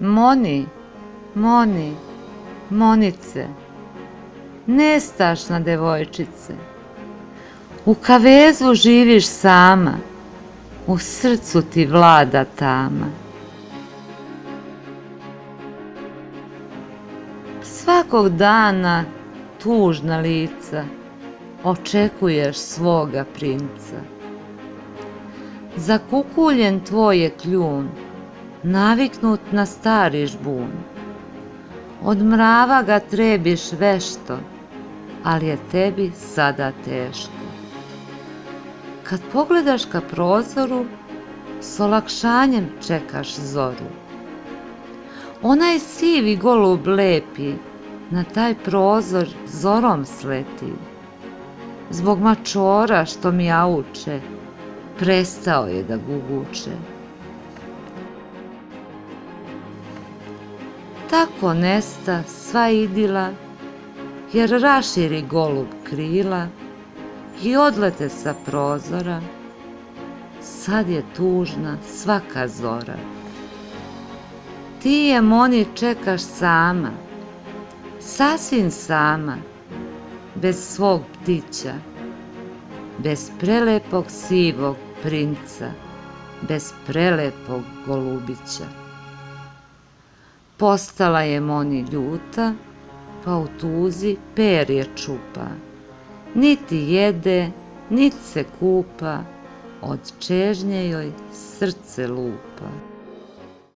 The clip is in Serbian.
Moni, Moni, Monice, nestašna devojčice, u kavezu živiš sama, u srcu ti vlada tama. Svakog dana tužna lica, očekuješ svoga princa. Zakukuljen tvoj je kljun, naviknut na stari žbun. Od mrava ga trebiš vešto, ali je tebi sada teško. Kad pogledaš ka prozoru, s olakšanjem čekaš zoru. Onaj sivi golub lepi na taj prozor zorom sleti. Zbog mačora što mijauče, prestao je da guguče. Tako nesta sva idila, jer raširi golub krila i odlete sa prozora. Sad je tužna svaka zora. Ti je, Moni, čekaš sama, sasvim sama, bez svog ptića, bez prelepog sivog princa, bez prelepog golubića. Postala je, Moni, ljuta, pa u tuzi perje čupa. Niti jede, niti se kupa, od čežnje joj srce lupa.